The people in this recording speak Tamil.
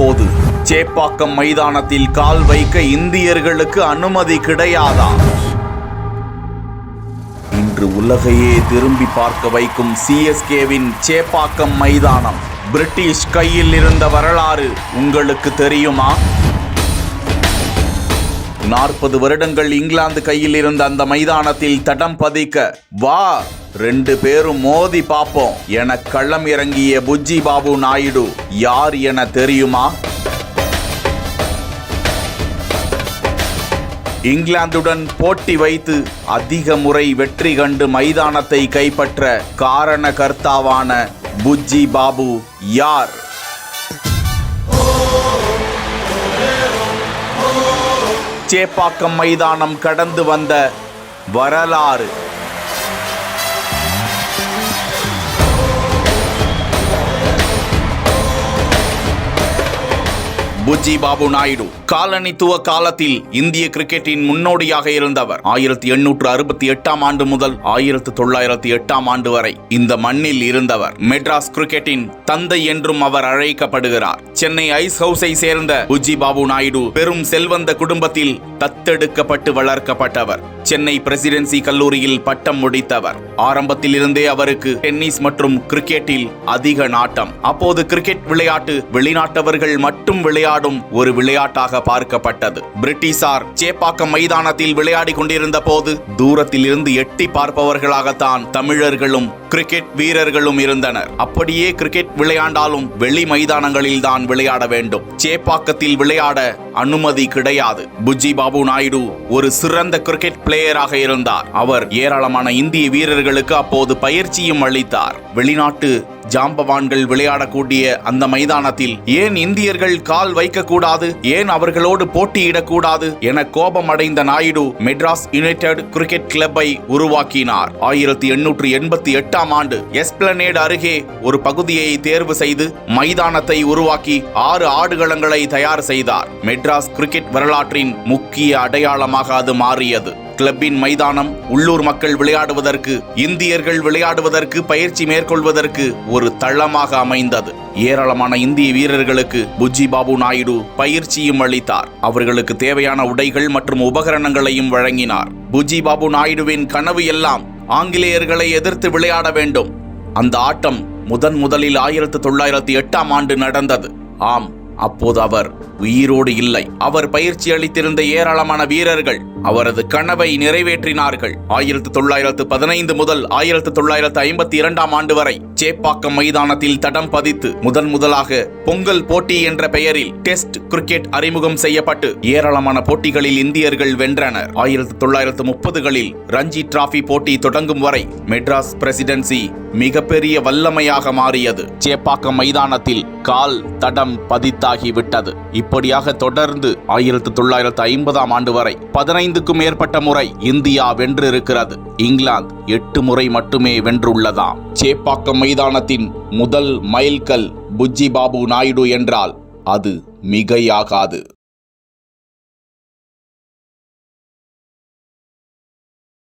போது சேப்பாக்கம் மைதானத்தில் கால் வைக்க இந்தியர்களுக்கு அனுமதி கிடையாதா? இன்று உலகையே திரும்பி பார்க்க வைக்கும் சிஎஸ்கேவின் சேப்பாக்கம் மைதானம் பிரிட்டிஷ் கையில் இருந்த வரலாறு உங்களுக்கு தெரியுமா? 40 வருடங்கள் இங்கிலாந்து கையில் இருந்த அந்த மைதானத்தில் தடம் பதிக்க வா 2 பேரும் மோதி பார்ப்போம் என களம் இறங்கிய புஜ்ஜி பாபு நாயுடு யார் என தெரியுமா? இங்கிலாந்துடன் போட்டி வைத்து அதிக முறை வெற்றி கண்டு மைதானத்தை கைப்பற்ற காரணகர்த்தாவான புஜ்ஜி பாபு யார்? சேப்பாக்கம் மைதானம் கடந்து வந்த வரலாறு. புஜ்ஜி பாபு நாயுடு காலனித்துவ காலத்தில் இந்திய கிரிக்கெட்டின் முன்னோடியாக இருந்தவர். 1868 ஆண்டு முதல் 1908 ஆண்டு வரை இந்த மண்ணில் இருந்தவர். மெட்ராஸ் கிரிக்கெட்டின் தந்தை என்றும் அவர் அழைக்கப்படுகிறார். சென்னை ஐஸ் ஹவுஸை சேர்ந்த புஜ்ஜி பாபு நாயுடு பெரும் செல்வந்த குடும்பத்தில் தத்தெடுக்கப்பட்டு வளர்க்கப்பட்டவர். சென்னை பிரசிடென்சி கல்லூரியில் பட்டம் முடித்தவர். ஆரம்பத்தில் இருந்தே அவருக்கு டென்னிஸ் மற்றும் கிரிக்கெட்டில் அதிக நாட்டம். அப்போது கிரிக்கெட் விளையாட்டு வெளிநாட்டவர்கள் மட்டும் விளையாடும் ஒரு விளையாட்டாக பார்க்கப்பட்டது. பிரிட்டிஷார் சேப்பாக்கம் மைதானத்தில் விளையாடி கொண்டிருந்த போது தூரத்தில் இருந்து எட்டி பார்ப்பவர்களாகத்தான் தமிழர்களும் கிரிக்கெட் வீரர்களும் இருந்தனர். அப்படியே கிரிக்கெட் விளையாண்டாலும் வெளி மைதானங்களில் தான் விளையாட வேண்டும். சேப்பாக்கத்தில் விளையாட அனுமதி கிடையாது. புஜ்ஜி பாபு நாயுடு ஒரு சிறந்த கிரிக்கெட் பிளேயராக இருந்தார். அவர் ஏராளமான இந்திய வீரர்களுக்கு அப்போது பயிற்சியும் அளித்தார். வெளிநாட்டு ஜாம்பவான்கள் விளையாடக்கூடிய அந்த மைதானத்தில் ஏன் இந்தியர்கள் கால் வைக்கக்கூடாது, ஏன் அவர்களோடு போட்டியிடக்கூடாது என கோபம் அடைந்த நாயுடு மெட்ராஸ் யுனைடெட் கிரிக்கெட் கிளப்பை உருவாக்கினார். 1888 ஆண்டு எஸ்பிளனேட் அருகே ஒரு பகுதியை தேர்வு செய்து மைதானத்தை உருவாக்கி 6 ஆடுகளங்களை தயார் செய்தார். மெட்ராஸ் கிரிக்கெட் வரலாற்றின் முக்கிய அடையாளமாக அது மாறியது. கிளப்பின் மைதானம் உள்ளூர் மக்கள் விளையாடுவதற்கு, இந்தியர்கள் விளையாடுவதற்கு, பயிற்சி மேற்கொள்வதற்கு ஒரு தளமாக அமைந்தது. ஏராளமான இந்திய வீரர்களுக்கு புஜ்ஜி பாபு நாயுடு பயிற்சியும் அளித்தார். அவர்களுக்கு தேவையான உடைகள் மற்றும் உபகரணங்களையும் வழங்கினார். புஜ்ஜி பாபு நாயுடுவின் கனவு எல்லாம் ஆங்கிலேயர்களை எதிர்த்து விளையாட வேண்டும். அந்த ஆட்டம் முதலில் 1908 ஆண்டு நடந்தது. ஆம், அப்போது அவர் உயிரோடு இல்லை. அவர் பயிற்சி அளித்திருந்த ஏராளமான வீரர்கள் அவரது கனவை நிறைவேற்றினார்கள். 1915 முதல் 1952 ஆண்டு வரை சேப்பாக்கம் மைதானத்தில் தடம் பதித்து முதலாக பொங்கல் போட்டி என்ற பெயரில் டெஸ்ட் கிரிக்கெட் அறிமுகம் செய்யப்பட்டு ஏராளமான போட்டிகளில் இந்தியர்கள் வென்றனர். 1930களில் ரஞ்சி டிராபி போட்டி தொடங்கும் வரை மெட்ராஸ் பிரசிடென்சி மிகப்பெரிய வல்லமையாக மாறியது. சேப்பாக்கம் மைதானத்தில் கால் தடம் பதித்தாகிவிட்டது. இப்படியாக தொடர்ந்து 1950 ஆண்டு வரை 15க்கும் மேற்பட்ட முறை இந்தியா வென்றிருக்கிறது. இங்கிலாந்து 8 முறை மட்டுமே வென்றுள்ளதாம். சேப்பாக்கம் மைதானத்தின் முதல் மைல்கல் புஜ்ஜி பாபு நாயுடு என்றால் அது மிகையாகாது.